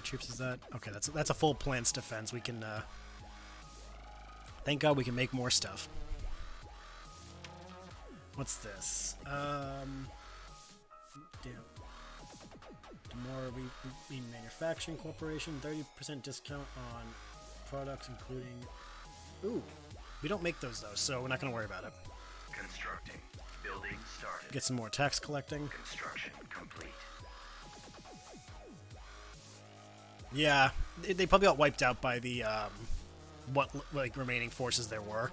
troops is that? Okay, that's a full plants defense. We can, thank God we can make more stuff. What's this? Damn. More we manufacturing corporation, 30% discount on products including... Ooh, we don't make those though, so we're not going to worry about it. Constructing. Building started. Get some more tax collecting. Construction complete. Yeah, they probably got wiped out by the, what, like, remaining forces there were.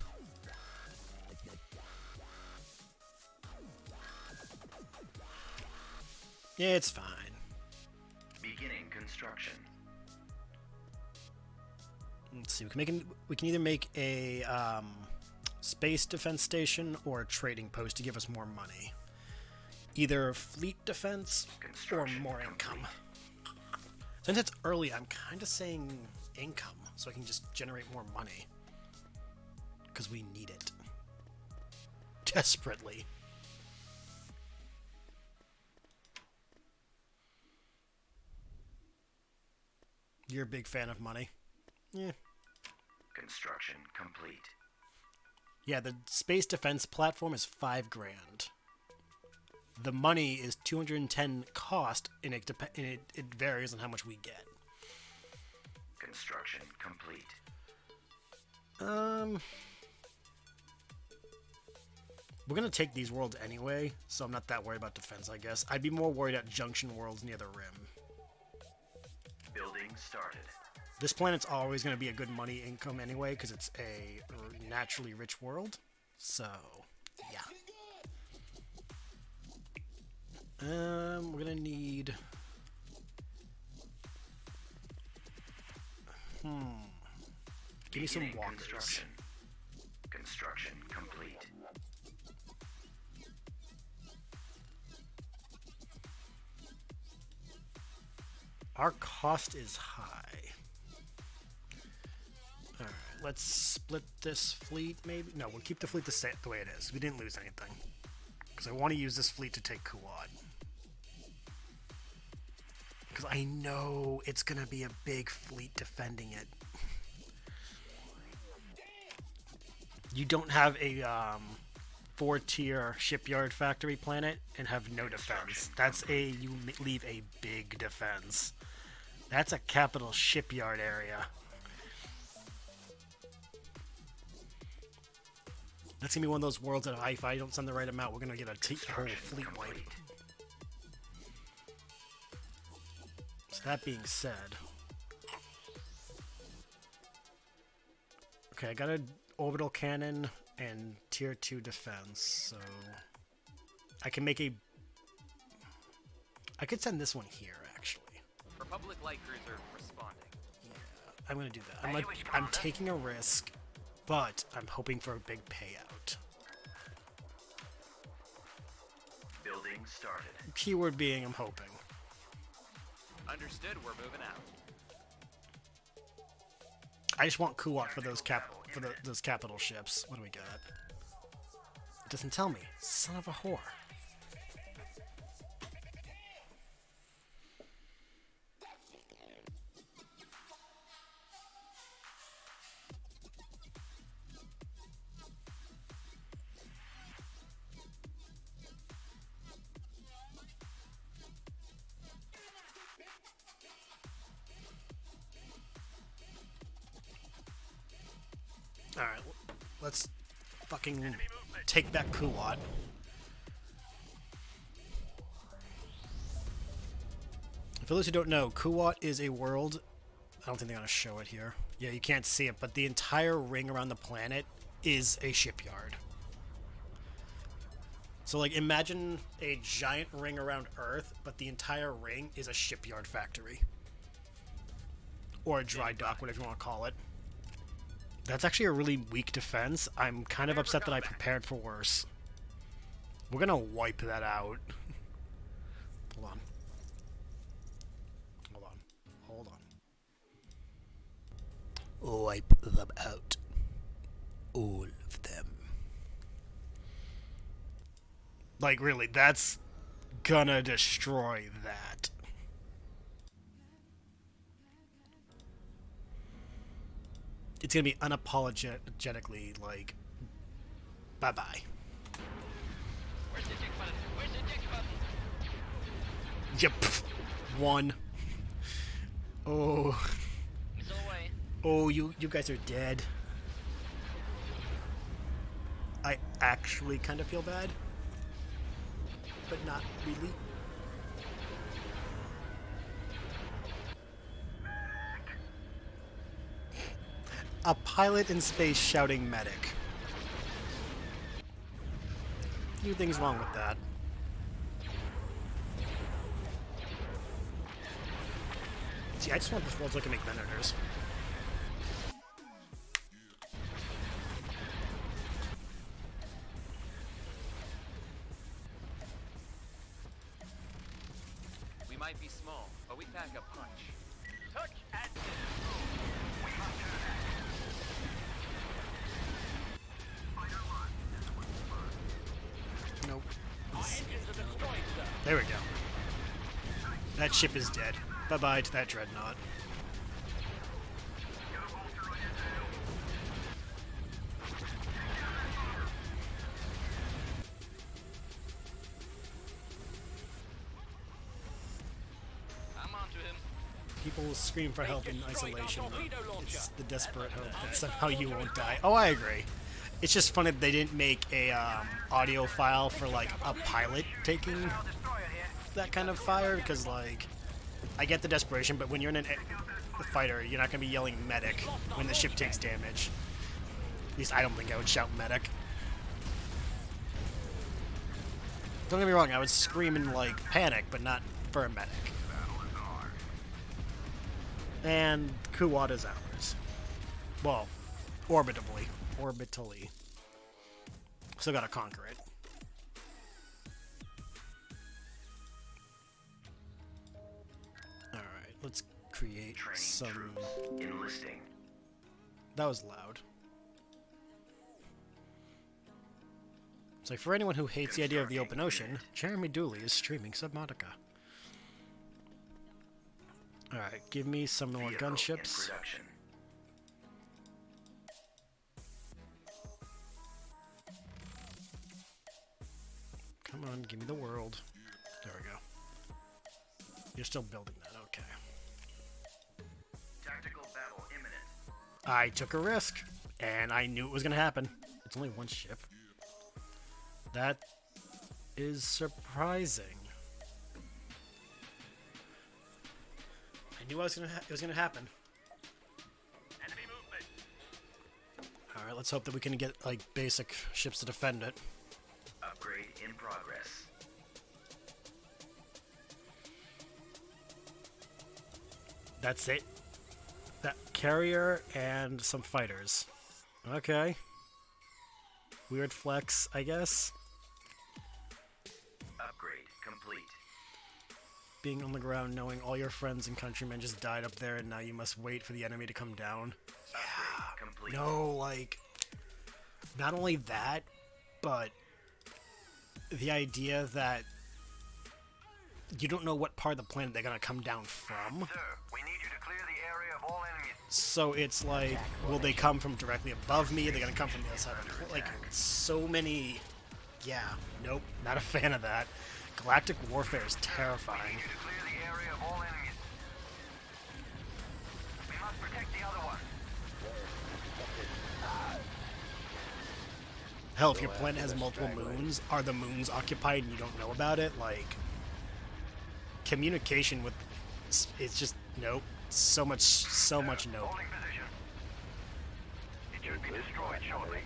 Yeah, it's fine. Beginning construction. Let's see, we can either make a, space defense station or a trading post to give us more money. Either fleet defense or more income. Since it's early, I'm kind of saying income, so I can just generate more money. Because we need it. Desperately. You're a big fan of money. Yeah. Construction complete. Yeah, the space defense platform is $5 grand. The money is 210 cost, and it varies on how much we get. Construction complete. We're gonna take these worlds anyway, so I'm not that worried about defense, I guess. I'd be more worried at junction worlds near the rim. Building started. This planet's always gonna be a good money income anyway, because it's a naturally rich world. So, yeah. We're gonna need... Give me some walkers. Construction complete. Our cost is high. Alright, let's split this fleet, maybe? No, we'll keep the fleet the way it is. We didn't lose anything. Because I want to use this fleet to take Kuwait. Because I know it's going to be a big fleet defending it. You don't have a 4-tier shipyard factory planet and have no defense. That's you leave a big defense. That's a capital shipyard area. That's gonna be one of those worlds that if I don't send the right amount, we're gonna get a whole fleet wipe. So that being said, okay, I got an orbital cannon and tier 2 defense, so I can make I could send this one here actually. Republic light cruiser responding. Yeah, I'm gonna do that. I'm taking a risk, but I'm hoping for a big payout. Building started. Keyword being I'm hoping. Understood, we're moving out. I just want Kuwait for those those capital ships. What do we got? It doesn't tell me. Son of a whore. Alright, let's fucking take back Kuwait. For those who don't know, Kuwait is a world... I don't think they're going to show it here. Yeah, you can't see it, but the entire ring around the planet is a shipyard. So, like, imagine a giant ring around Earth, but the entire ring is a shipyard factory. Or a dry dock, whatever you want to call it. That's actually a really weak defense. I'm kind of upset that I prepared for worse. We're gonna wipe that out. Hold on. Hold on. Hold on. Wipe them out. All of them. Like, really, that's gonna destroy that. it's gonna be unapologetically like, bye bye. Where's the eject button? Where's the eject button? Yep, one. Oh, Missile away. oh, you guys are dead. I actually kind of feel bad, but not really. A pilot in space shouting medic. Few things wrong with that. See, I just want this world so I can make Venators. We might be small, but we pack a punch. Touch and Nope. There we go. That ship is dead. Bye-bye to that dreadnought. I'm onto him. People will scream for help in isolation. It's the desperate hope that somehow you won't die. Oh, I agree. It's just funny that they didn't make a audio file for like a pilot taking that kind of fire, because like I get the desperation, but when you're in a fighter, you're not gonna be yelling medic when the ship takes damage. At least I don't think I would shout medic. Don't get me wrong, I would scream in like panic, but not for a medic. And Kuwata's ours. Well, orbitally. Still gotta conquer it. Alright, let's create some... Enlisting. That was loud. So for anyone who hates the idea of the open ocean, Jeremy Dooley is streaming Subnautica. Alright, give me some more gunships. Come on, give me the world. There we go. You're still building that, okay. Tactical battle imminent. I took a risk, and I knew it was going to happen. It's only one ship. That is surprising. I knew it was gonna happen. Enemy movement. All right, let's hope that we can get like basic ships to defend it. Upgrade in progress. That's it. That carrier and some fighters. Okay. Weird flex, I guess. Upgrade complete. Being on the ground, knowing all your friends and countrymen just died up there, and now you must wait for the enemy to come down. Upgrade complete. No, like, not only that, but the idea that you don't know what part of the planet they're gonna come down from. Sir, we need you to clear the area of all enemies. So it's like, will they come from directly above me? Are they gonna come from the other side of the, like, so many... Yeah, nope, not a fan of that. Galactic warfare is terrifying. We need you to clear the area of all enemies. We must protect the other one. Hell, if your planet has multiple moons, are the moons occupied and you don't know about it? Like, communication with... It's just, nope. So much nope. Holding position. It should be destroyed shortly.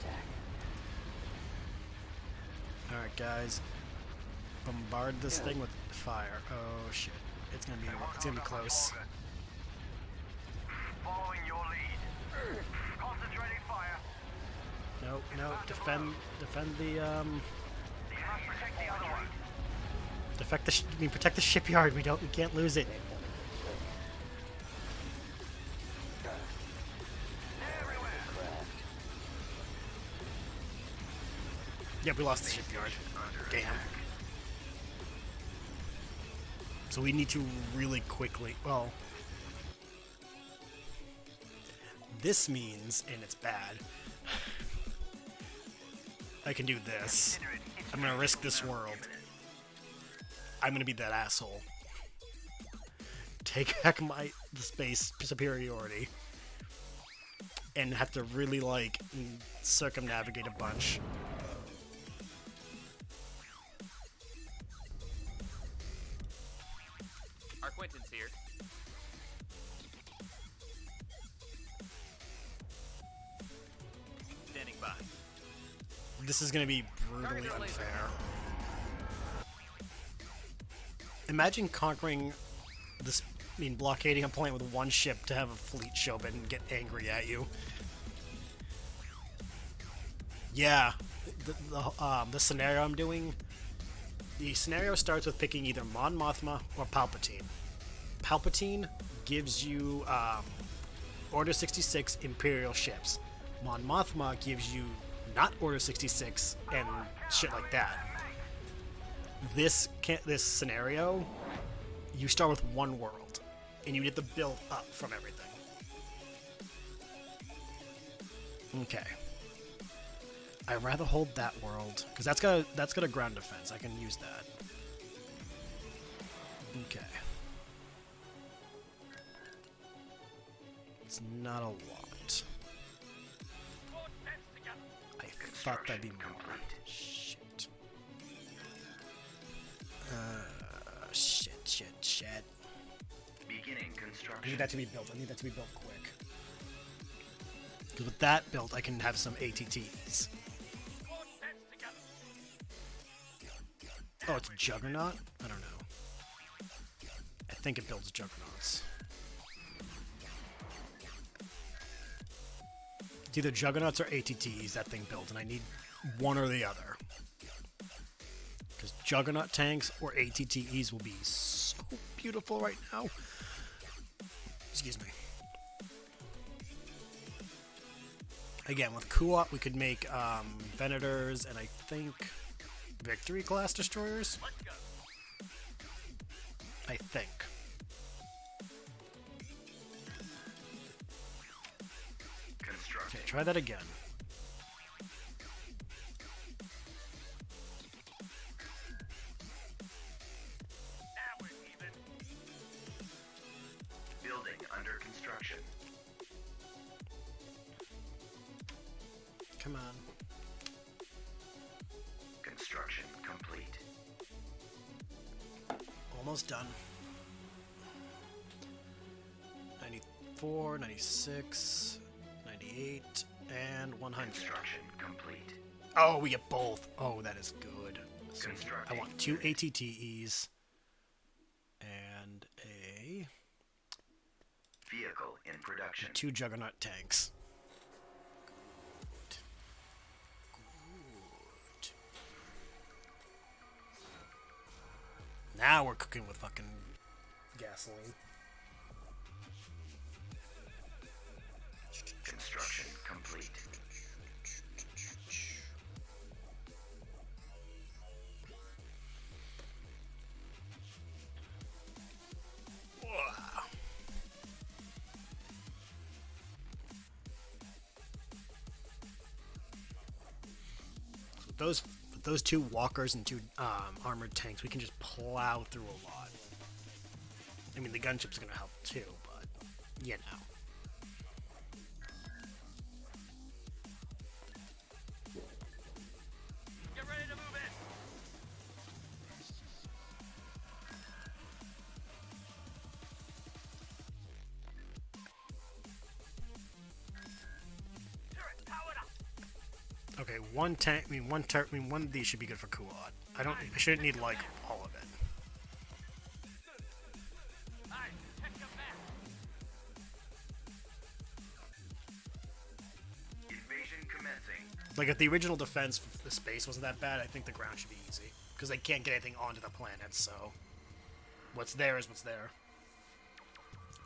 Alright, guys. Bombard this thing with fire. Oh, shit. It's gonna be close. Following your lead. Concentrating fire. Nope, nope. Defend the, You must protect the other one. protect the shipyard. We can't lose it. Everywhere. Yeah, we lost the shipyard. Damn. So we need to really quickly... Well... this means, and it's bad, I can do this. I'm gonna risk this world. I'm gonna be that asshole. Take back the space superiority. And have to really, like, circumnavigate a bunch. Our Quentin's here. Standing by. This is gonna be brutally unfair. Imagine conquering this, blockading a planet with one ship to have a fleet show up and get angry at you. Yeah, the scenario I'm doing, the scenario starts with picking either Mon Mothma or Palpatine. Palpatine gives you Order 66 Imperial ships. Mon Mothma gives you not Order 66 and shit like that. This scenario, you start with one world, and you get to build up from everything. Okay. I'd rather hold that world, because that's got a ground defense. I can use that. Okay. It's not a lot. I thought that'd be more. Shit. Shit. Beginning I construction. need that to be built. I need that to be built quick. Because with that built, I can have some ATTs. Oh, it's Juggernaut? I don't know. I think it builds Juggernauts. It's either Juggernauts or ATTs that thing built, and I need one or the other. Because Juggernaut tanks or ATTs will be so beautiful right now. Excuse me. Again, with Kuat, we could make Venators and I think Victory class destroyers. I think. Okay, try that again. Building under construction. Come on. Construction complete. Almost done. 94, 96, 98, and 100. Construction complete. Oh, we get both. Oh, that is good. So I Constructing want 2 unit. ATTEs and a Vehicle in production. 2 Juggernaut tanks. Good. Now we're cooking with fucking gasoline. Construction complete. Wow. With those 2 walkers and 2 armored tanks, we can just plow through a lot. I mean, the gunship's gonna help too, but you know. Get ready to move in. Okay, one tank. One of these should be good for Kuat. I shouldn't need like all of it. Alright, check your map. Invasion commencing. Like if the original defense for the space wasn't that bad, I think the ground should be easy because they can't get anything onto the planet. So what's there is what's there.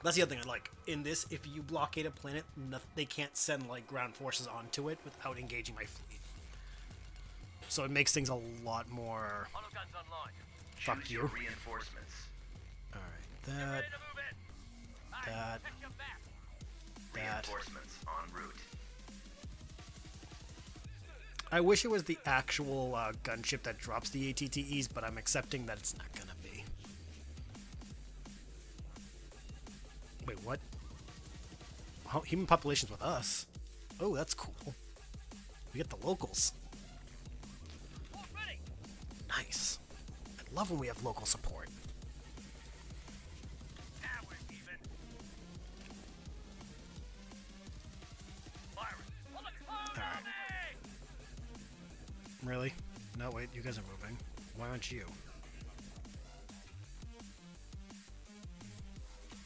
That's the other thing. Like in this, if you blockade a planet, they can't send like ground forces onto it without engaging my fleet. So it makes things a lot more. Hologuns online. Fuck Choose you. your reinforcements. All right, Get that, ready to move in. Alright, that, check your map. that, that. Reinforcements en route. I wish it was the actual gunship that drops the ATTEs, but I'm accepting that it's not gonna be. Wait, what? Oh, human population's with us. Oh, that's cool. We get the locals. Nice. I love when we have local support. Alright. Really? No, wait, you guys are moving. Why aren't you?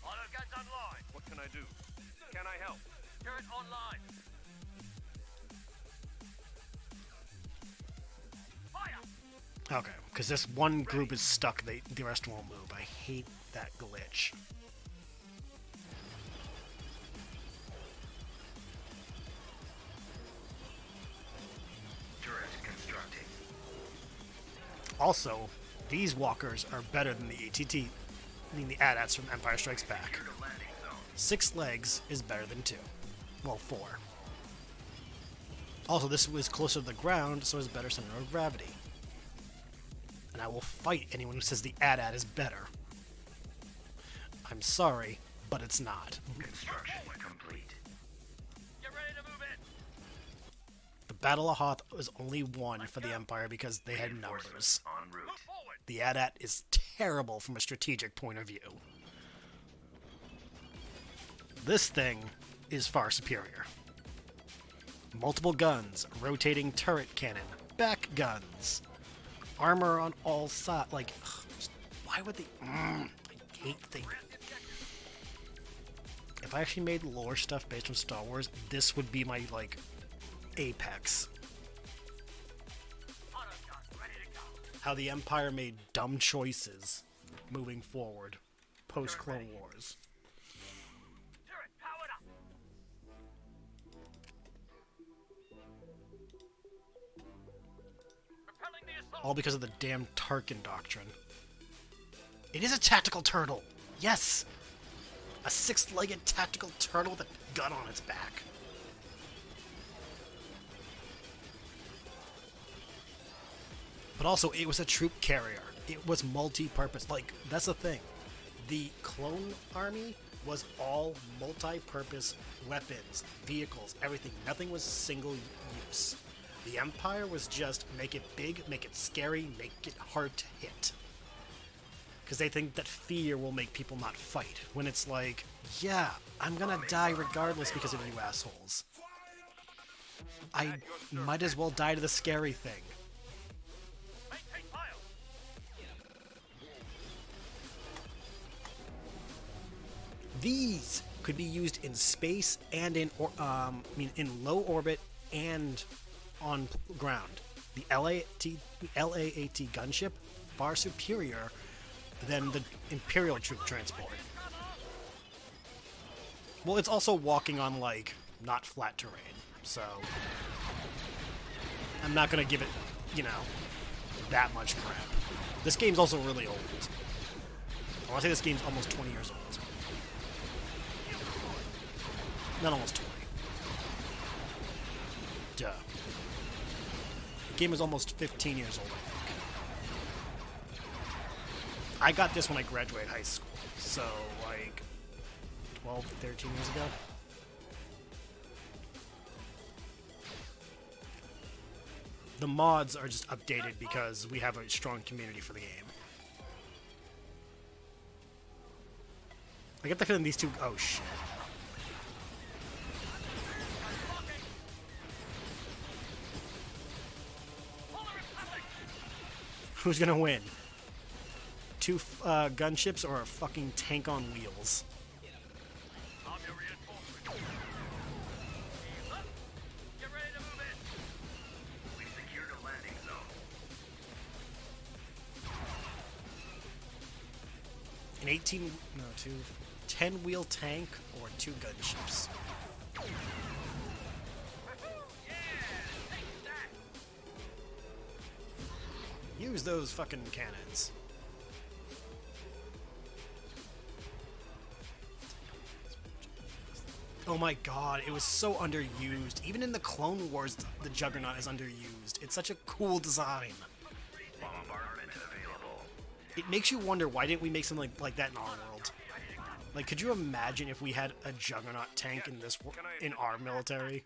Auto guns online. What can I do? Can I help? Turret online. Fire! Okay, because this one group is stuck, the rest won't move. I hate that glitch. Turret constructing. Also, these walkers are better than the ATT, the AT-ATs from Empire Strikes Back. Secure the landing zone. 6 legs is better than 2. Well, 4. Also, this was closer to the ground, so it's better center of gravity. And I will fight anyone who says the AT-AT is better. I'm sorry, but it's not. Construction complete. Get ready to move in. The Battle of Hoth was only won for the Empire because they had numbers. Reinforcements en route. Move forward. The AT-AT is terrible from a strategic point of view. This thing is far superior. Multiple guns, rotating turret cannon, back guns, armor on all sides. Like, ugh, why would they? I hate things. If I actually made lore stuff based on Star Wars, this would be my, like, apex. Auto guns ready to go. How the Empire made dumb choices moving forward, post-Clone Wars. Turret powered up. Repelling the assault. All because of the damn Tarkin doctrine. It is a tactical turtle! Yes! A 6-legged tactical turtle with a gun on its back. But also, it was a troop carrier. It was multi-purpose. Like, that's the thing. The Clone Army was all multi-purpose weapons, vehicles, everything. Nothing was single use. The Empire was just make it big, make it scary, make it hard to hit. Because they think that fear will make people not fight. When it's like, yeah, I'm gonna die regardless because of you assholes. I might as well die to the scary thing. Maintain fire. These could be used in space and in in low orbit and on ground. The LAAT gunship far superior than the Imperial troop transport. Well, it's also walking on, like, not flat terrain, so I'm not gonna give it, you know, that much crap. This game's also really old. I want to say this game's almost 20 years old. Not almost 20. Duh. The game is almost 15 years old, I think. I got this when I graduated high school, so like 12, 13 years ago. The mods are just updated because we have a strong community for the game. I get the feeling these two... Oh, shit. Who's gonna win? 2 gunships or a fucking tank on wheels? Army reinforcement. Ease up. Get ready to move in. We've secured a landing zone. An 10-wheel tank or 2 gunships. Use those fucking cannons. Oh my god, it was so underused. Even in the Clone Wars, the Juggernaut is underused. It's such a cool design. Bombardment available. It makes you wonder, why didn't we make something like that in our world? Like, could you imagine if we had a Juggernaut tank in this in our military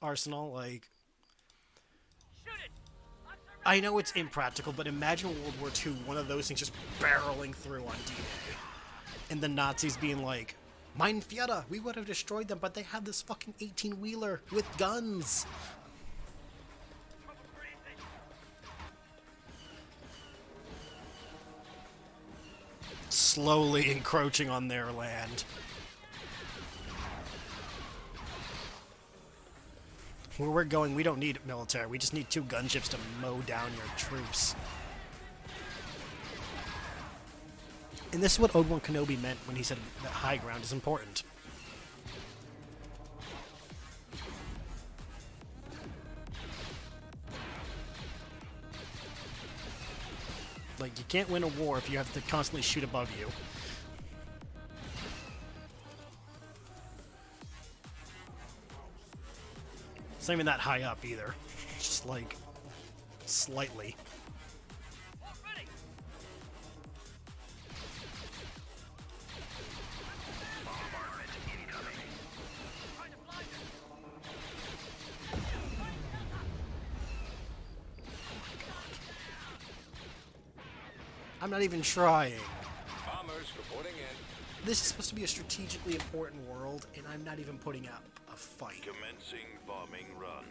arsenal? Like, I know it's impractical, but imagine World War II, one of those things just barreling through on D-Day. And the Nazis being like, Mein Führer, we would have destroyed them, but they have this fucking 18-wheeler with guns. Slowly encroaching on their land. Where we're going, we don't need military. We just need 2 gunships to mow down your troops. And this is what Obi-Wan Kenobi meant when he said that high ground is important. Like, you can't win a war if you have to constantly shoot above you. It's not even that high up either. It's just like, slightly. Bombardment incoming. I'm not even trying. Bombers reporting in. This is supposed to be a strategically important world, and I'm not even putting up a fight. Commencing bombing run.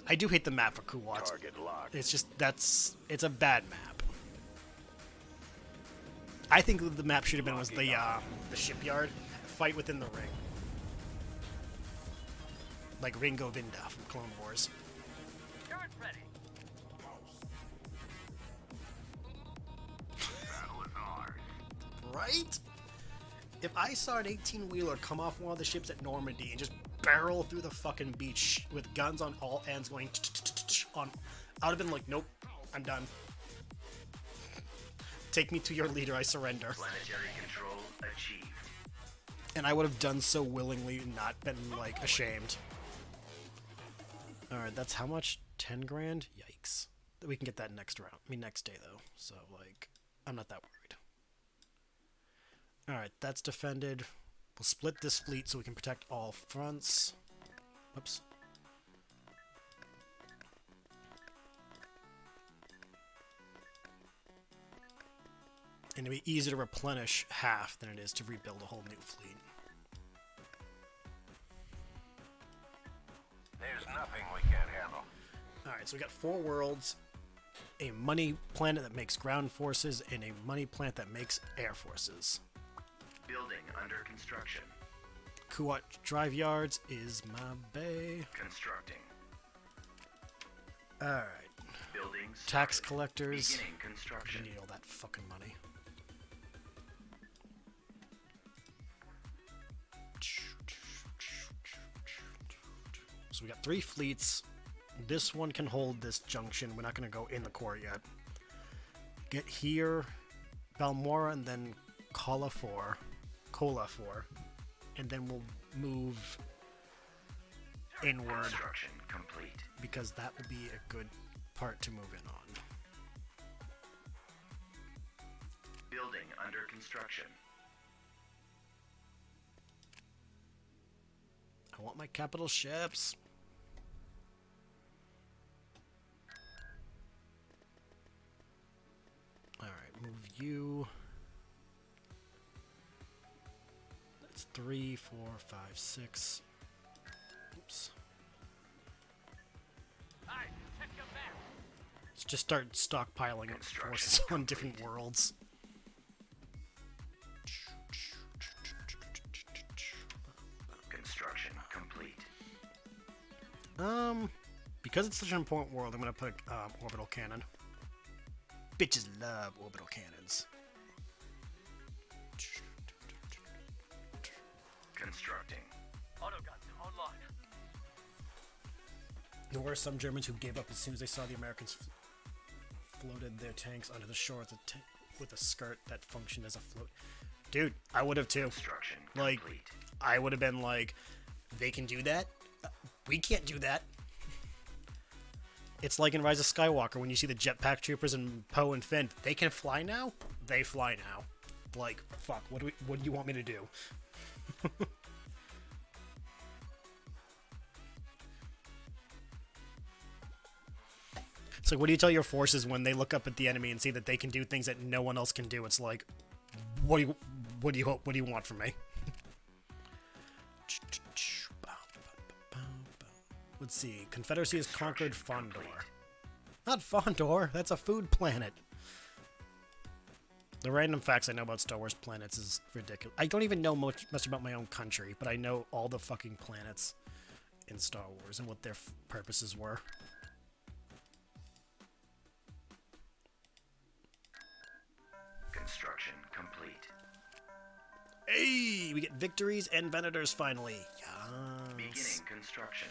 I do hate the map for Kuwats. Target locked. It's just, it's a bad map. I think the map should have been was the shipyard, fight within the ring. Like Ring Govinda from Clone Wars. Turret ready. Battle is ours. Right? If I saw an 18-wheeler come off one of the ships at Normandy and just barrel through the fucking beach with guns on all ends going on, I would have been like, nope, I'm done. Take me to your leader, I surrender. Planetary control achieved. And I would have done so willingly and not been, like, ashamed. Alright, that's how much? 10 grand? Yikes. We can get that next round. I mean, next day, though. So, like, I'm not that worried. Alright, that's defended. We'll split this fleet so we can protect all fronts. Whoops. And it'll be easier to replenish half than it is to rebuild a whole new fleet. There's nothing we can't handle. Alright, so we got 4 worlds, a money planet that makes ground forces, and a money planet that makes air forces. Building under construction. Kuwat Drive Yards is my bay. Constructing. Alright. Building Tax started. collectors. Beginning We construction. need all that fucking money. So we got 3 fleets. This one can hold this junction. We're not going to go in the core yet. Get here, Balmora, and then Kola 4, and then we'll move inward Construction complete. because that will be a good part to move in on. Building under construction. I want my capital ships. Alright, move you. That's 3, 4, 5, 6. Oops. Alright, check your map. Let's just start stockpiling up forces on different worlds. Construction complete. Because it's such an important world, I'm gonna put orbital cannon. Bitches love orbital cannons. Constructing. Autoguns online. There were some Germans who gave up as soon as they saw the Americans floated their tanks onto the shore of the with a skirt that functioned as a float. Dude, I would have too. Construction Like, complete. I would have been like, they can do that? We can't do that. It's like in Rise of Skywalker when you see the jetpack troopers and Poe and Finn. They can fly now? They fly now. Like, fuck, what do you want me to do? It's like, what do you tell your forces when they look up at the enemy and see that they can do things that no one else can do? It's like, what do you want from me? Let's see. Confederacy has conquered Fondor. Not Fondor. That's a food planet. The random facts I know about Star Wars planets is ridiculous. I don't even know much about my own country, but I know all the fucking planets in Star Wars and what their purposes were. Construction complete. Hey, we get victories and Venators finally. Yes. Beginning construction.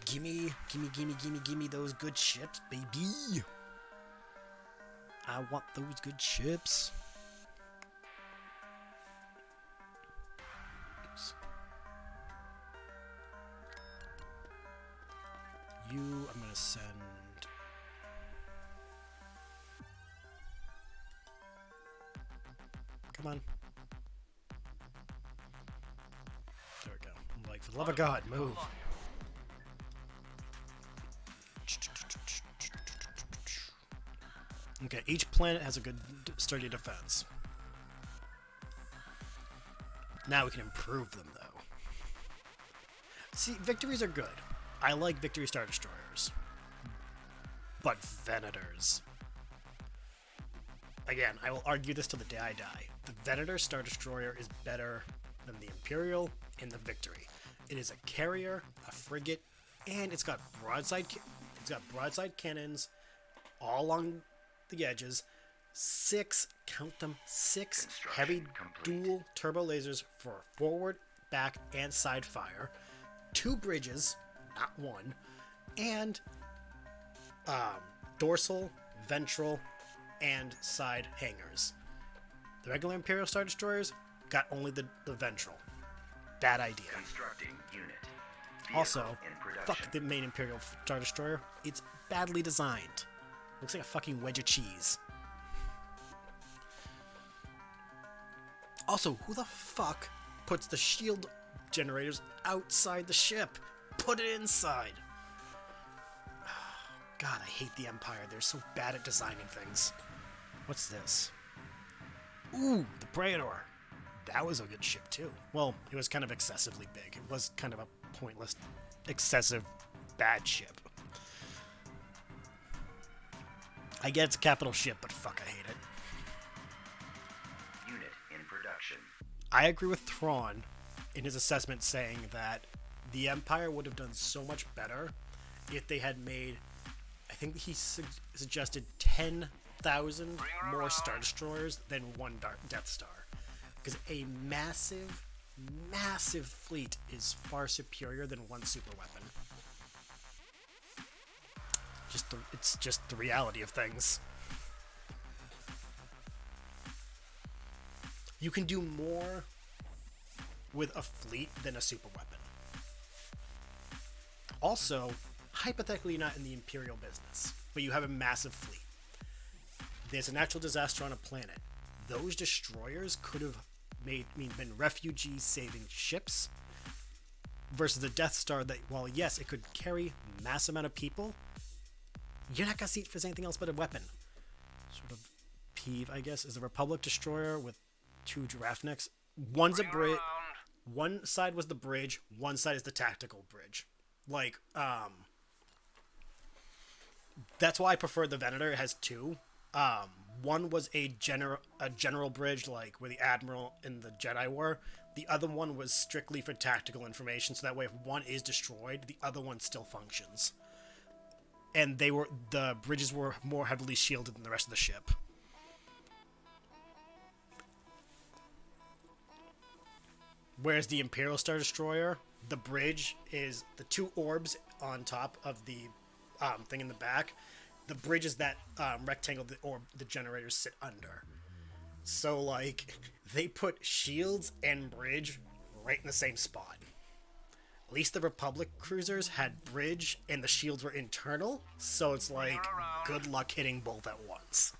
Gimme those good ships, baby. I want those good ships. Oops. I'm gonna send. Come on. There we go. I'm like, for the love of God, move. Okay, each planet has a good, sturdy defense. Now we can improve them, though. See, victories are good. I like Victory Star Destroyers. But Venators. Again, I will argue this till the day I die. The Venator Star Destroyer is better than the Imperial in the Victory. It is a carrier, a frigate, and it's got broadside cannons all along the edges. 6, count them, 6 heavy dual turbo lasers for forward, back, and side fire. 2 bridges, not 1, and dorsal, ventral, and side hangars. The regular Imperial Star Destroyers got only the ventral. Bad idea. Constructing unit. Also, in production. fuck the main Imperial Star Destroyer. It's badly designed. Looks like a fucking wedge of cheese. Also, who the fuck puts the shield generators outside the ship? Put it inside. God, I hate the Empire. They're so bad at designing things. What's this? Ooh, the Praetor. That was a good ship, too. Well, it was kind of excessively big. It was kind of a pointless, excessive, bad ship. I get it's a capital ship, but fuck, I hate it. Unit in production. I agree with Thrawn in his assessment saying that the Empire would have done so much better if they had made, I think he suggested 10,000 more Star Destroyers than one Death Star. Because a massive, massive fleet is far superior than one super weapon. It's just the reality of things. You can do more with a fleet than a super weapon. Also, hypothetically, you're not in the Imperial business, but you have a massive fleet. There's a natural disaster on a planet. Those destroyers could have been refugees saving ships versus the Death Star that, while yes, it could carry a massive amount of people, you're not going to see it as anything else but a weapon. Sort of peeve, I guess, is the Republic destroyer with 2 giraffe necks. One's a bridge. One side was the bridge. One side is the tactical bridge. Like, that's why I prefer the Venator. It has 2. One was a general bridge, like where the Admiral and the Jedi were. The other one was strictly for tactical information, so that way if one is destroyed, the other one still functions. And the bridges were more heavily shielded than the rest of the ship. Whereas the Imperial Star Destroyer, the bridge is the 2 orbs on top of the thing in the back. The bridge is that rectangle the generators sit under. So, like, they put shields and bridge right in the same spot. At least the Republic cruisers had bridge and the shields were internal, so it's like, good luck hitting both at once.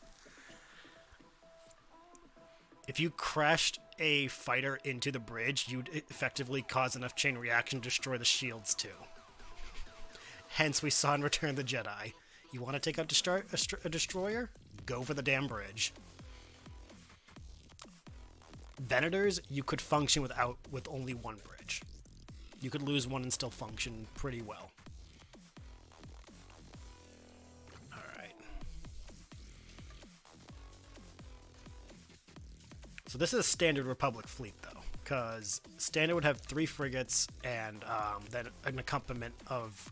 If you crashed a fighter into the bridge, you'd effectively cause enough chain reaction to destroy the shields too. Hence, we saw in Return of the Jedi. You want to take out a destroyer? Go for the damn bridge. Venators, you could function with only one bridge. You could lose one and still function pretty well. Alright. So this is a standard Republic fleet, though, because standard would have 3 frigates and then an accompaniment of,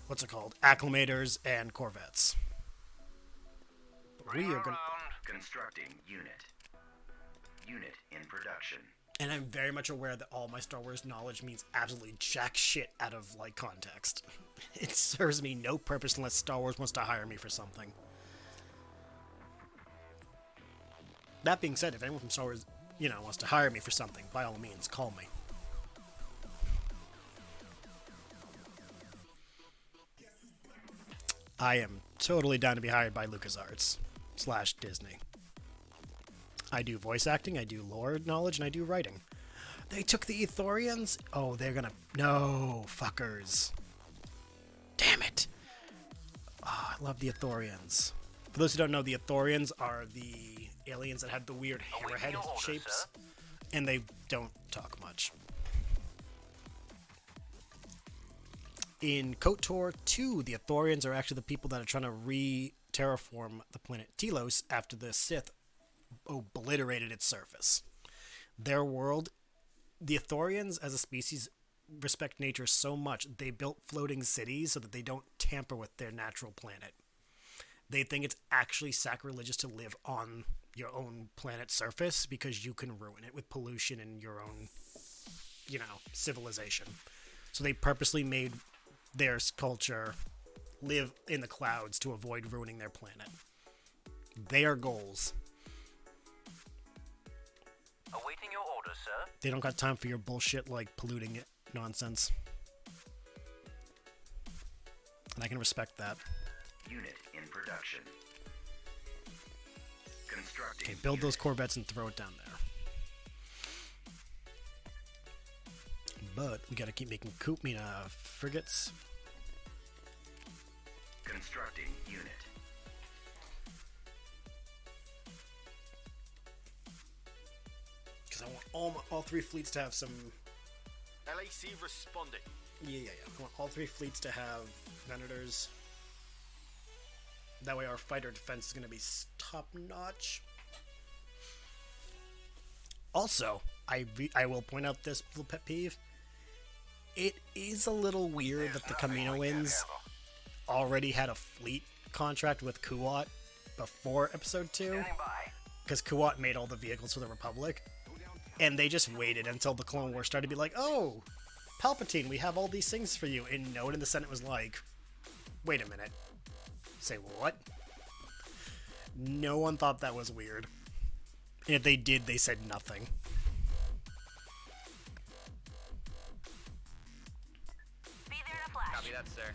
what's it called? Acclimators and corvettes. But we are going to... Constructing unit. Unit in production. And I'm very much aware that all my Star Wars knowledge means absolutely jack shit out of, like, context. It serves me no purpose unless Star Wars wants to hire me for something. That being said, if anyone from Star Wars, wants to hire me for something, by all means, call me. I am totally down to be hired by LucasArts / Disney. I do voice acting, I do lore knowledge, and I do writing. They took the Ithorians? Oh, they're gonna... No, fuckers. Damn it. Oh, I love the Ithorians. For those who don't know, the Ithorians are the aliens that have the weird hammerhead shapes, and they don't talk much. In KOTOR 2, the Ithorians are actually the people that are trying to re-terraform the planet Telos after the Sith obliterated its surface. Their world, the Ithorians as a species respect nature so much, they built floating cities so that they don't tamper with their natural planet. They think it's actually sacrilegious to live on your own planet's surface because you can ruin it with pollution and your own, civilization. So they purposely made their culture live in the clouds to avoid ruining their planet. Their goals. Awaiting your orders, sir. They don't got time for your bullshit like polluting it nonsense. And I can respect that. Unit in production. Constructing. Okay, build those corvettes and throw it down there. But we gotta keep making frigates. Constructing unit. Because I want all 3 fleets to have some... LAC responding. Yeah. I want all 3 fleets to have Venators. That way our fighter defense is going to be top-notch. Also, I will point out this little pet peeve. It is a little weird that the Kaminoans already had a fleet contract with Kuat before Episode 2. Because Kuat made all the vehicles for the Republic. And they just waited until the Clone Wars started to be like, oh, Palpatine, we have all these things for you. And no one in the Senate was like, wait a minute. Say what? No one thought that was weird. And if they did, they said nothing. Be there in a flash. Copy that, sir.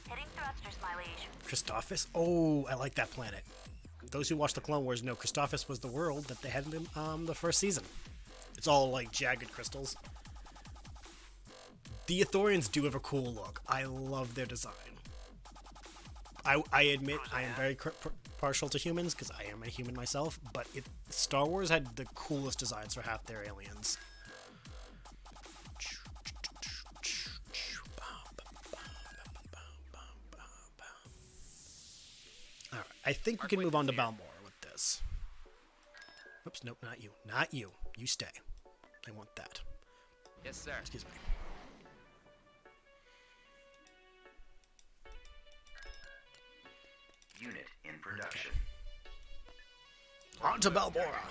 Hitting thrusters, my liege. Christophsis? Oh, I like that planet. Those who watch the Clone Wars know Christophsis was the world that they had in the first season. It's all like jagged crystals. The Ithorians do have a cool look. I love their design. I admit I am very partial to humans because I am a human myself, but Star Wars had the coolest designs for half their aliens. Alright, I think we can move on to Balmora with this. Oops, nope, not you. Not you. You stay. I want that. Yes, sir. Excuse me. Unit in production. On to Balmora!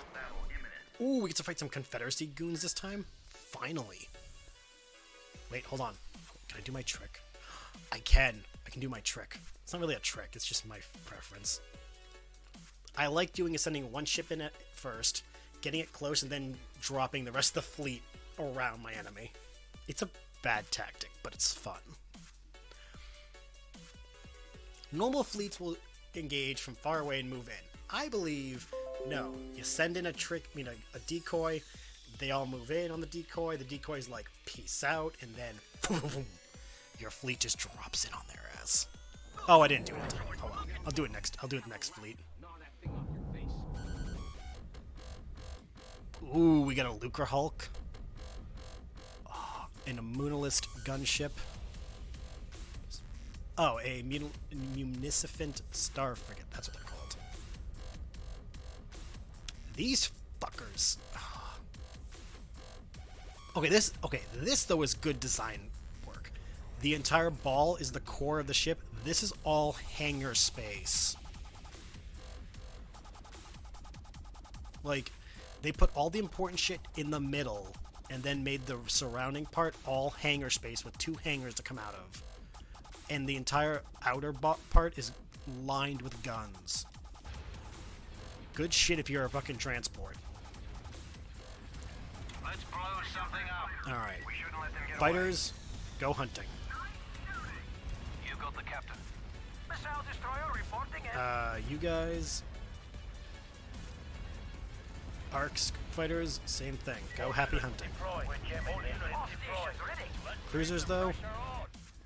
Ooh, we get to fight some Confederacy goons this time? Finally. Wait, hold on. Can I do my trick? I can do my trick. It's not really a trick, it's just my preference. I like doing is sending one ship in it first, getting it close, and then dropping the rest of the fleet around my enemy. It's a bad tactic, but it's fun. Normal fleets will engage from far away and move in. I believe, no. You send in a decoy, they all move in on the decoy's like, peace out, and then boom, your fleet just drops in on their ass. Oh, I didn't do it. Oh well. I'll do it next fleet. Ooh, we got a Lucre Hulk. Oh, and a Moonalist gunship. Oh, a Munificent Star Frigate. That's what they're called. These fuckers. Okay, this though is good design work. The entire ball is the core of the ship. This is all hangar space. Like, they put all the important shit in the middle and then made the surrounding part all hangar space with 2 hangars to come out of. And the entire outer part is lined with guns. Good shit if you're a fucking transport. Let's blow something up. Alright. We shouldn't let them get Fighters, go hunting. away. You got the captain. Missile destroyer reporting in. You guys... Arcs fighters, same thing. Go happy hunting. Cruisers, though,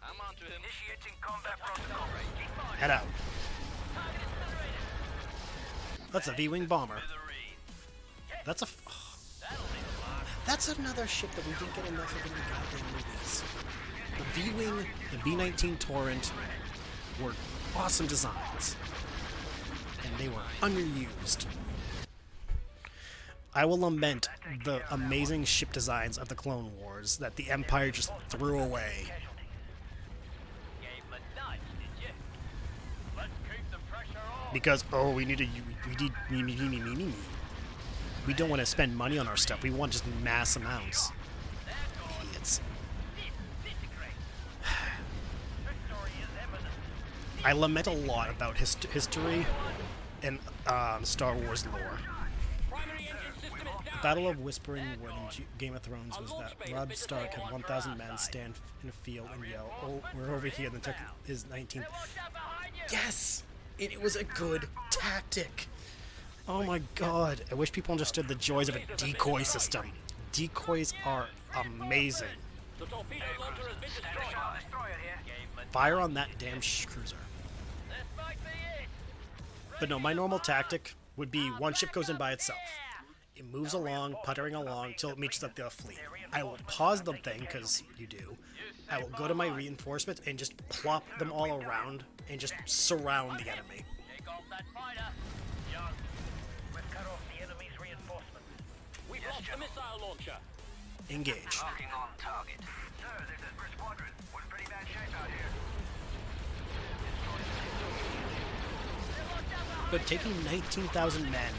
I'm on to him. Initiating combat protocol. head out. That's a V-wing bomber. That's a... That's another ship that we didn't get enough of in the goddamn movies. The V-wing, the B-19 Torrent were awesome designs. And they were underused. I will lament the amazing ship designs of the Clone Wars that the Empire just threw away. Because, oh, we need we don't want to spend money on our stuff. We want just mass amounts. Idiots. I lament a lot about history and Star Wars lore. The Battle of Whispering Wood in Game of Thrones was that Robb Stark had 1,000 men stand in a field and yell, "Oh, we're over here," and then took his 19th. Yes! It was a good tactic. Oh my god. I wish people understood the joys of a decoy system. Decoys are amazing. Fire on that damn cruiser. But no, my normal tactic would be one ship goes in by itself. It moves along, puttering along, till it meets up the fleet. I will pause the thing, because you do. I will go to my reinforcements and just plop them all around and just surround the enemy. Engage. Locking on target. Sir, this is first squadron. We're in pretty bad shape out here. But taking 19,000 men,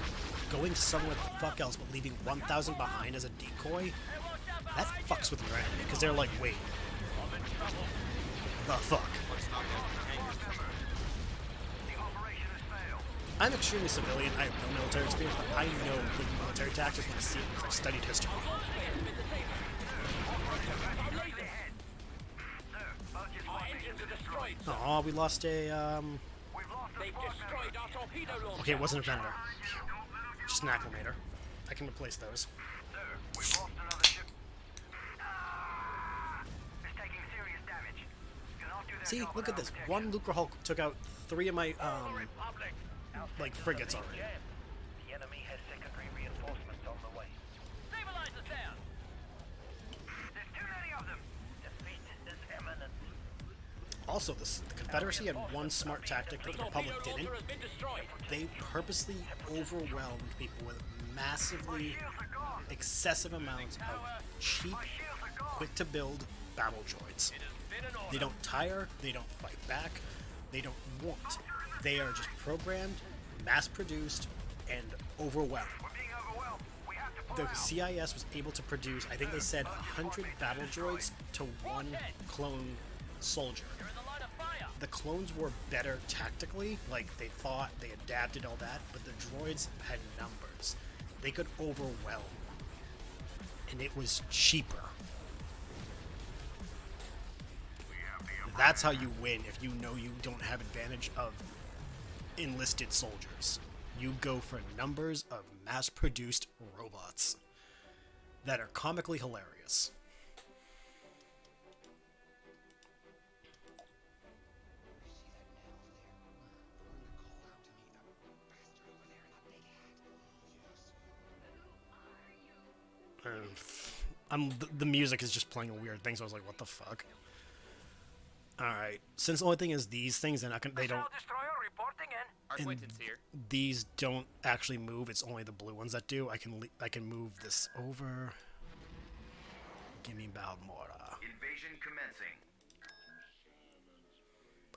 going somewhere the fuck else, but leaving 1,000 behind as a decoy, that fucks with your enemy, because they're like, wait, the fuck? I'm extremely civilian, I have no military experience, but I know good military tactics when I see it, because I've studied history. Aw, we lost a, okay, it wasn't a vendor. Just an acclimator. I can replace those. We've lost another ship. It's taking serious damage. See, look at this. One Lucre Hulk took out 3 of my, like, frigates already. The enemy has secondary reinforcements on the way. Stabilizers down. There's too many of them. Defeat is imminent. Also, the Confederacy had one smart tactic that the Republic didn't. They purposely overwhelmed people with massively excessive amounts of cheap, quick-to-build battle droids. They don't tire, they don't fight back, they don't want. They are just programmed, mass-produced, and overwhelmed. The CIS was able to produce, I think they said, 100 battle droids to 1 clone soldier. the clones were better tactically. Like, they thought, they adapted all that, but the droids had numbers. They could overwhelm. And it was cheaper. That's how you win if you know you don't have advantage of enlisted soldiers. You go for numbers of mass-produced robots that are comically hilarious. The music is just playing a weird thing, so I was like, what the fuck? Alright, since the only thing is these things, they don't... Destroyer reporting in. Our And acquaintance here. these don't actually move, it's only the blue ones that do. I can move this over. Give me Balmora. Invasion commencing.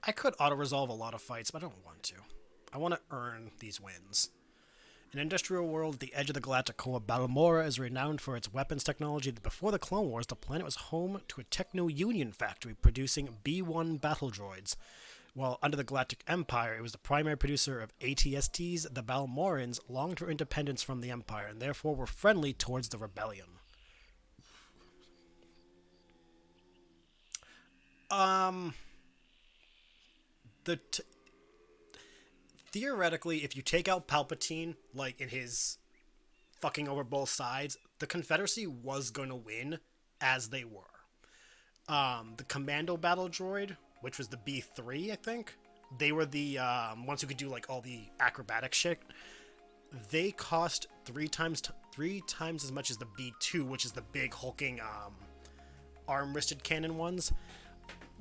I could auto-resolve a lot of fights, but I don't want to. I want to earn these wins. In Industrial World, the edge of the galactic core, Balmora is renowned for its weapons technology. Before the Clone Wars, the planet was home to a Techno-Union factory producing B-1 battle droids. While under the Galactic Empire, it was the primary producer of ATSTs. The Balmorans longed for independence from the Empire, and therefore were friendly towards the Rebellion. Theoretically, if you take out Palpatine, like, in his fucking over both sides, the Confederacy was going to win, as they were. The Commando Battle Droid, which was the B3, I think, they were the ones who could do, like, all the acrobatic shit. They cost three times as much as the B2, which is the big hulking arm-wristed cannon ones.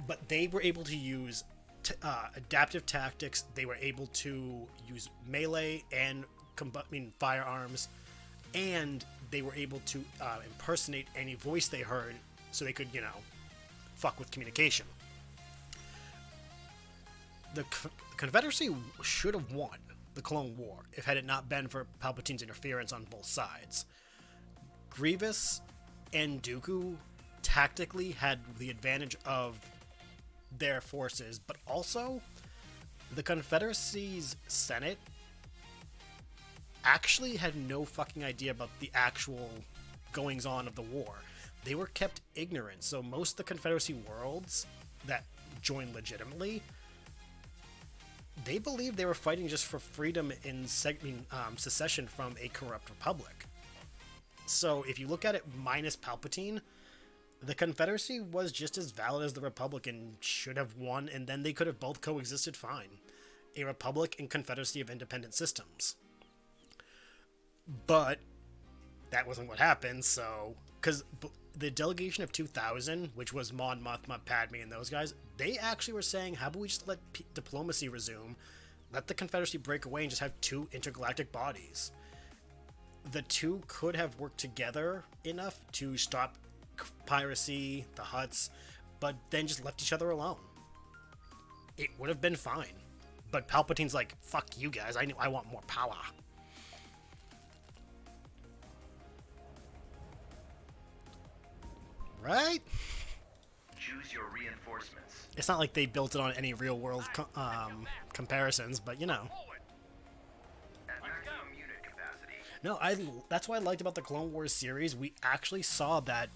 But they were able to use adaptive tactics. They were able to use melee and firearms, and they were able to impersonate any voice they heard, so they could, fuck with communication. The Confederacy should have won the Clone War if had it not been for Palpatine's interference on both sides. Grievous and Dooku tactically had the advantage of their forces, but also the Confederacy's Senate actually had no fucking idea about the actual goings-on of the war. They were kept ignorant, so most of the Confederacy worlds that joined legitimately, they believed they were fighting just for freedom in secession from a corrupt republic. So if you look at it minus Palpatine, the Confederacy was just as valid as the Republic and should have won, and then they could have both coexisted fine. A Republic and Confederacy of independent systems. But that wasn't what happened, so... Because the delegation of 2000, which was Mon Mothma, Padme, and those guys, they actually were saying, how about we just let diplomacy resume, let the Confederacy break away, and just have two intergalactic bodies. The two could have worked together enough to stop piracy, the Hutts, but then just left each other alone. It would have been fine. But Palpatine's like, fuck you guys, I want more power. Right? Choose your reinforcements. It's not like they built it on any real world comparisons, but At maximum unit capacity. No, that's what I liked about the Clone Wars series. We actually saw that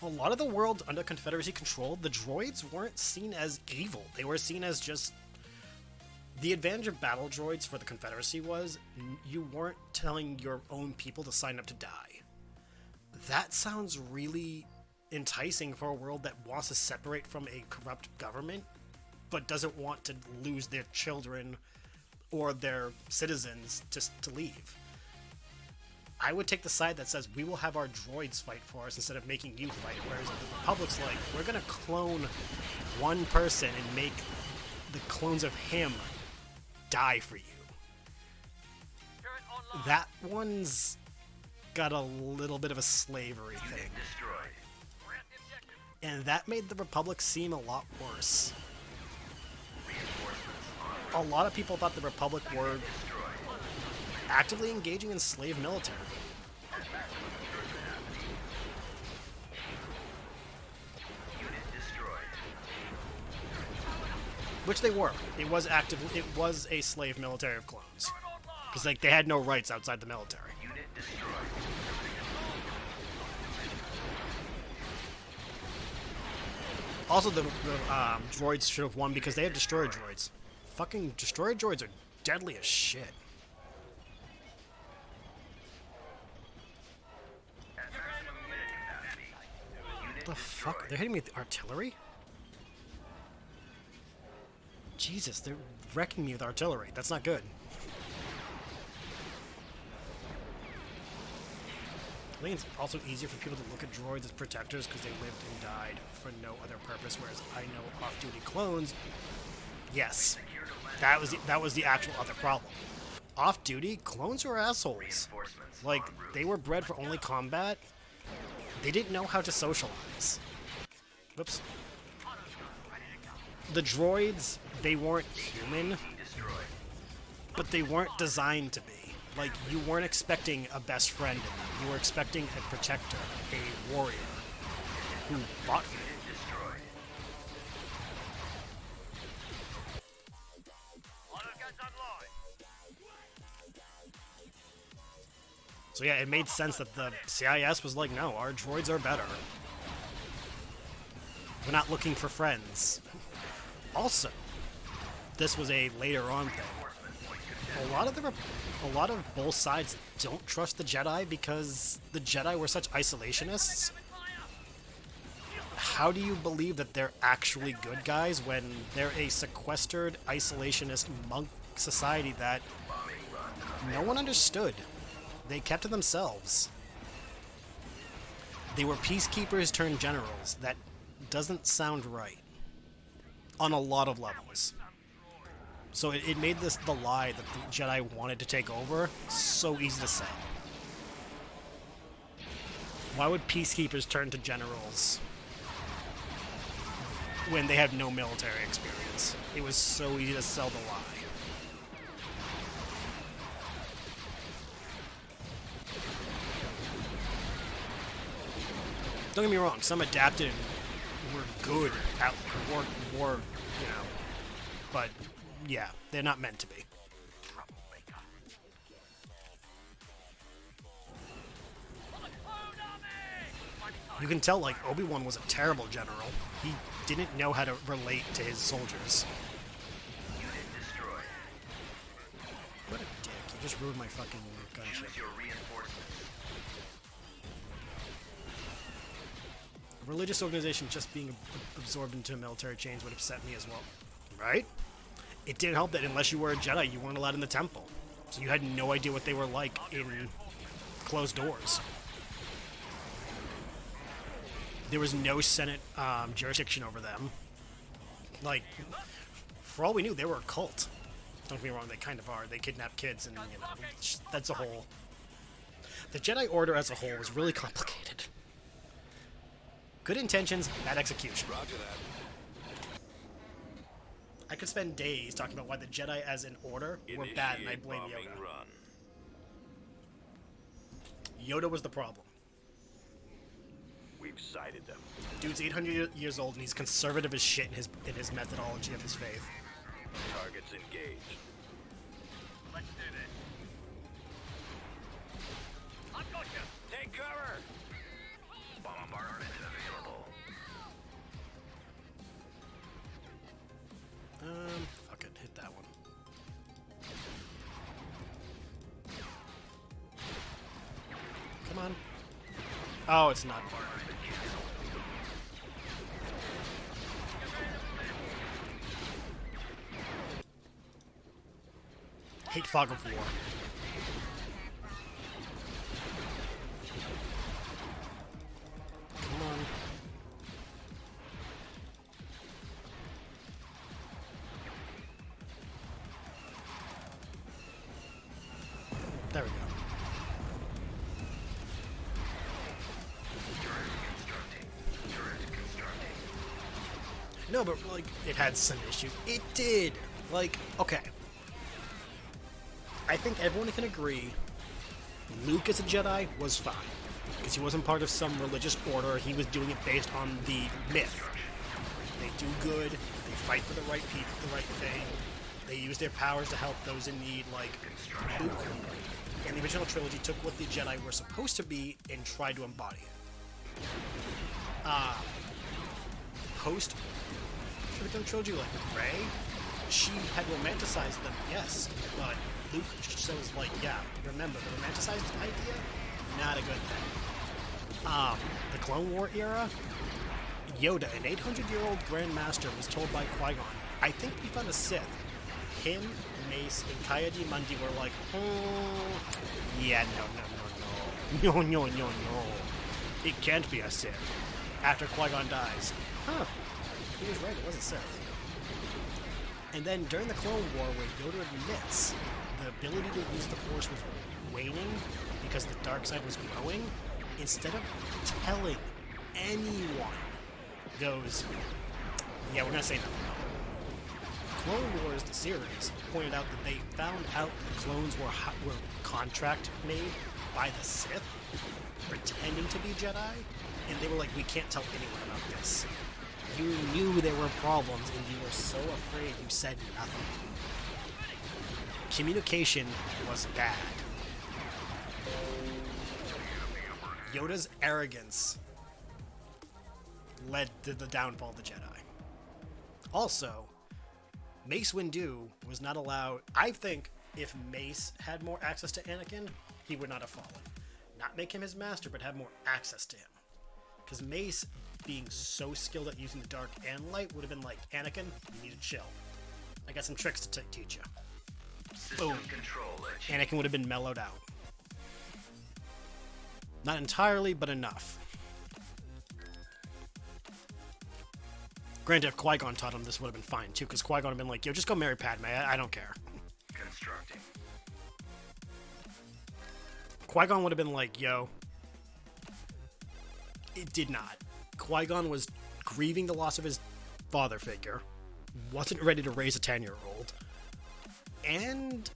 a lot of the worlds under Confederacy control, the droids weren't seen as evil. They were seen as just... The advantage of battle droids for the Confederacy was you weren't telling your own people to sign up to die. That sounds really enticing for a world that wants to separate from a corrupt government, but doesn't want to lose their children or their citizens to leave. I would take the side that says we will have our droids fight for us instead of making you fight, whereas the Republic's like, we're gonna clone one person and make the clones of him die for you. That one's got a little bit of a slavery thing. Destroyed. And that made the Republic seem a lot worse. A lot of people thought the Republic were actively engaging in slave military. Unit destroyed. Which they were. It was a slave military of clones. Because like they had no rights outside the military. Unit destroyed. Also, the droids should have won because they had destroyer droids. Fucking destroyer droids are deadly as shit. At maximum unit capacity. Unit What the fuck? They're hitting me with artillery? Jesus, they're wrecking me with artillery. That's not good. I think it's also easier for people to look at droids as protectors because they lived and died for no other purpose, whereas I know off-duty clones, yes, that was the actual other problem. Off-duty, clones are assholes. Reinforcements Like, en route. they were bred for only combat. They didn't know how to socialize. Whoops. The droids, they weren't human, Destroyed. but they weren't designed to be. Like, you weren't expecting a best friend in them. You were expecting a protector, a warrior, who fought for you. Unit destroyed. Auto guns online. So yeah, it made sense that the CIS was like, no, our droids are better. We're not looking for friends. Also, this was a later on thing. A lot of both sides don't trust the Jedi because the Jedi were such isolationists. How do you believe that they're actually good guys when they're a sequestered, isolationist monk society that no one understood? They kept to themselves. They were peacekeepers turned generals. That doesn't sound right on a lot of levels. So it made this the lie that the Jedi wanted to take over so easy to say. Why would peacekeepers turn to generals when they have no military experience? It was so easy to sell the lie. Don't get me wrong, some adapted and were good at war, you know, but yeah, they're not meant to be. You can tell, like, Obi-Wan was a terrible general. He didn't know how to relate to his soldiers. Unit destroyed. What a dick. You just ruined my fucking gunship. Use your reinforcements. A religious organization just being absorbed into military chains would upset me as well. Right? It didn't help that unless you were a Jedi, you weren't allowed in the temple. So you had no idea what they were like in closed doors. There was no Senate jurisdiction over them. Like, for all we knew, they were a cult. Don't get me wrong, they kind of are. They kidnap kids and, you know, that's a whole... The Jedi Order as a whole was really complicated. Good intentions, bad execution. Roger that. I could spend days talking about why the Jedi as an order were bad, and I blame Bombing Yoda. run. Yoda was the problem. We've sighted them. Dude's 800 years old, and he's conservative as shit in his methodology of his faith. Targets engaged. Let's do this. I've got you. Take cover! Bombardment available. Fuck it, hit that one. Come on. Oh, it's not part. Hate Fog of War. Come on. There we go. No, but, like, it had some issues. It did! Like, okay. I think everyone can agree Luke as a Jedi was fine. Because he wasn't part of some religious order. He was doing it based on the myth. They do good, they fight for the right people, the right thing. They use their powers to help those in need, like Luke. And the original trilogy took what the Jedi were supposed to be and tried to embody it. Post original trilogy, like Rey, she had romanticized them, yes, but Luke says, like, yeah, remember, the romanticized idea, not a good thing. The Clone War era, Yoda, an 800-year-old Grand Master, was told by Qui-Gon, I think we found a Sith. Him, Mace, and Ki-Adi-Mundi were like, yeah, no. It can't be a Sith. After Qui-Gon dies. Huh. He was right, it was a Sith. And then during the Clone War, where Yoda admits the ability to use the Force was waning because the dark side was growing, instead of telling anyone, goes, yeah, we're gonna say nothing. Clone Wars, the series, pointed out that they found out the clones were contract made by the Sith, pretending to be Jedi, and they were like, we can't tell anyone about this. You knew there were problems, and you were so afraid you said nothing. Communication was bad. Yoda's arrogance led to the downfall of the Jedi. Also, Mace Windu was not allowed. I think if Mace had more access to Anakin, he would not have fallen. Not make him his master, but have more access to him. Because Mace, being so skilled at using the dark and light, would have been like, Anakin, you need to chill. I got some tricks to teach you. Boom. Anakin would have been mellowed out. Not entirely, but enough. Granted, if Qui-Gon taught him, this would have been fine, too, because Qui-Gon would have been like, yo, just go marry Padme, I don't care. Constructing. Qui-Gon would have been like, yo. It did not. Qui-Gon was grieving the loss of his father figure, wasn't ready to raise a 10-year-old, and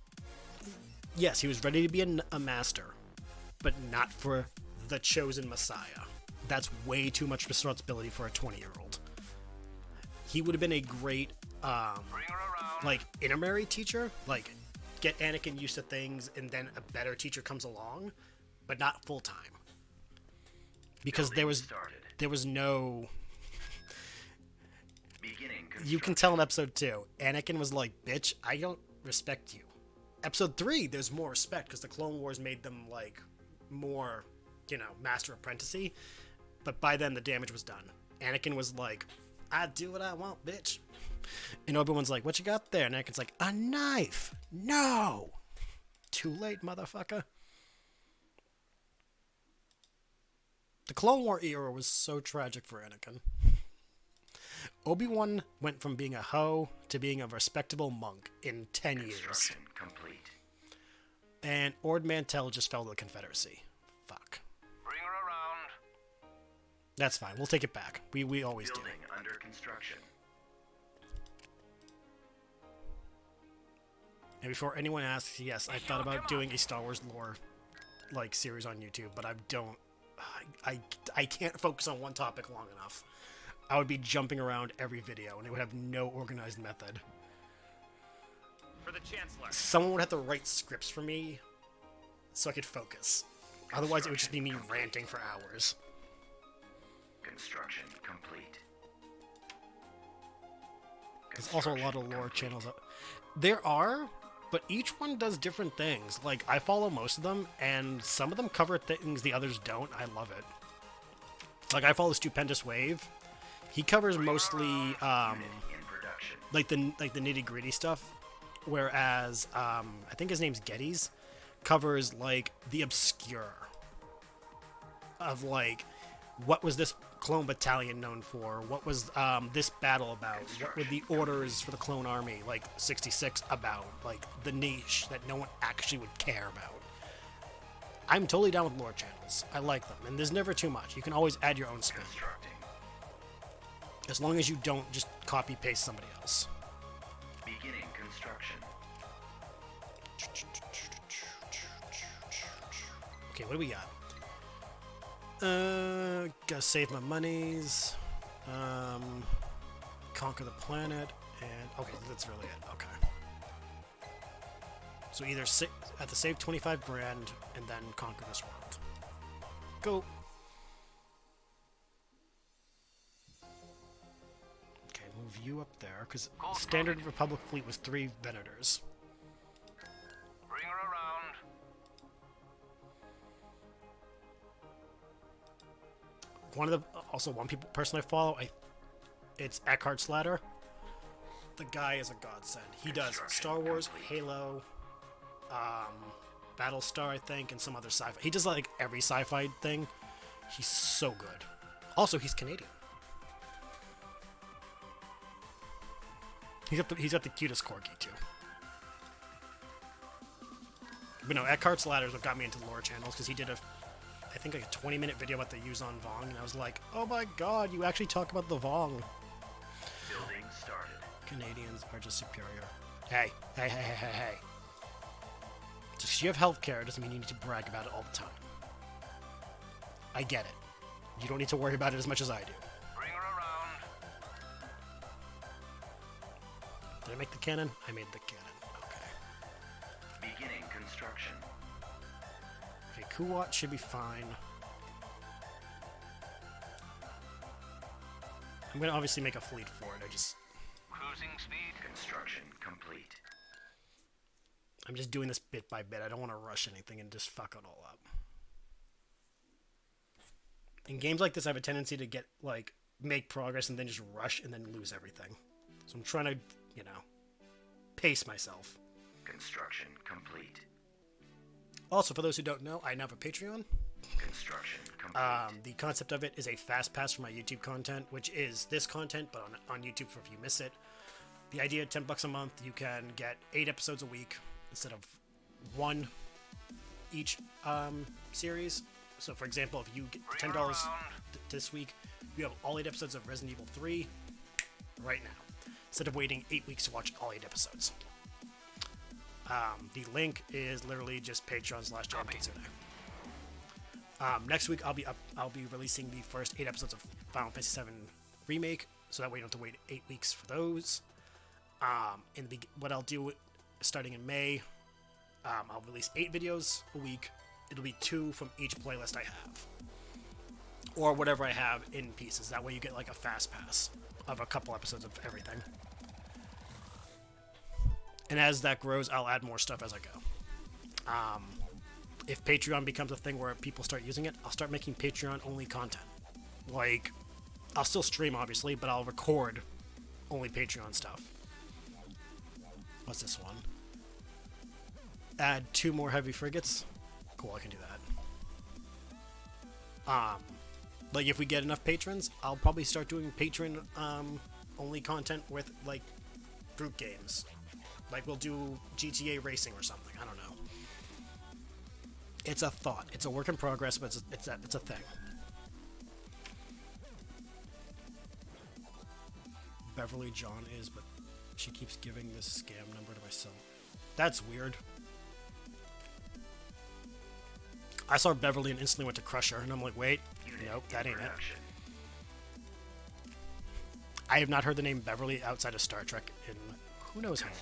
yes, he was ready to be a master, but not for the chosen Messiah. That's way too much responsibility for a 20-year-old. He would have been a great, like, intermediary teacher, like, get Anakin used to things, and then a better teacher comes along, but not full-time. Because there was no... You can tell in episode 2, Anakin was like, bitch, I don't respect you. Episode 3, there's more respect, because the Clone Wars made them, like, more, master-apprenticey. But by then, the damage was done. Anakin was like, I do what I want, bitch. And Obi-Wan's like, what you got there? And Anakin's like, a knife! No! Too late, motherfucker. The Clone War era was so tragic for Anakin. Obi-Wan went from being a hoe to being a respectable monk in 10 years. Complete. And Ord Mantell just fell to the Confederacy. Fuck. Bring her around. That's fine. We'll take it back. We always do. Building under construction. And before anyone asks, yes, I thought about doing a Star Wars lore series on YouTube, but I can't focus on one topic long enough. I would be jumping around every video, and it would have no organized method. For the Chancellor. Someone would have to write scripts for me so I could focus. Otherwise, it would just be me ranting for hours. Construction complete. There's also a lot of lore channels. There are, but each one does different things. Like, I follow most of them, and some of them cover things the others don't. I love it. Like, I follow Stupendous Wave. He covers mostly, like the nitty-gritty stuff. Whereas, I think his name's Geddes, covers, like, the obscure. Of, like, what was this clone battalion known for? What was this battle about? What were the orders for the Clone Army, like 66, about? Like the niche that no one actually would care about. I'm totally down with lore channels. I like them, and there's never too much. You can always add your own spin. As long as you don't just copy-paste somebody else. Beginning construction. Okay, what do we got? Gotta save my monies. conquer the planet, and okay, that's really it. Okay. So either at the save 25 grand and then conquer this world. Go. Okay, move you up there because standard Republic fleet was 3 Venators. Bring her around. One person I follow, it's Eckhart Slatter. The guy is a godsend. He does Star Wars, Halo, Battlestar, I think, and some other sci-fi. He does like every sci-fi thing. He's so good. Also, he's Canadian. He's got the cutest corgi too. But no, Eckhart's Ladders what got me into lore channels because he did I think like a 20-minute video about the Yuuzhan Vong, and I was like, oh my god, you actually talk about the Vong. Building started. Canadians are just superior. Hey. Just 'cause you have healthcare doesn't mean you need to brag about it all the time. I get it. You don't need to worry about it as much as I do. Bring her around. Did I make the cannon? I made the cannon. Okay. Beginning construction. Okay, Kuwat should be fine. I'm gonna obviously make a fleet for it. Cruising speed. Construction complete. I'm just doing this bit by bit. I don't want to rush anything and just fuck it all up. In games like this, I have a tendency to make progress and then just rush and then lose everything. So I'm trying to, pace myself. Construction complete. Also, for those who don't know, I now have a Patreon. Construction complete. The concept of it is a fast pass for my YouTube content, which is this content, but on YouTube for if you miss it. The idea, $10 a month, you can get 8 episodes a week instead of 1 each series. So, for example, if you get $10 this week, you have all 8 episodes of Resident Evil 3 right now, instead of waiting 8 weeks to watch all 8 episodes. The link is literally just Patreon/JMKitsune. Next week, I'll be releasing the first 8 episodes of Final Fantasy VII Remake, so that way you don't have to wait 8 weeks for those. What I'll do starting in May, I'll release 8 videos a week. It'll be 2 from each playlist I have, or whatever I have in pieces. That way you get like a fast pass of a couple episodes of everything. And as that grows, I'll add more stuff as I go. If Patreon becomes a thing where people start using it, I'll start making Patreon-only content. Like, I'll still stream, obviously, but I'll record only Patreon stuff. What's this one? Add 2 more heavy frigates. Cool, I can do that. Like, if we get enough patrons, I'll probably start doing patron only content with, like, group games. Like, we'll do GTA racing or something. I don't know. It's a thought. It's a work in progress, but it's a thing. Beverly John is, but she keeps giving this scam number to myself. That's weird. I saw Beverly and instantly went to crush her, and I'm like, wait, nope, that ain't it. I have not heard the name Beverly outside of Star Trek in who knows how long.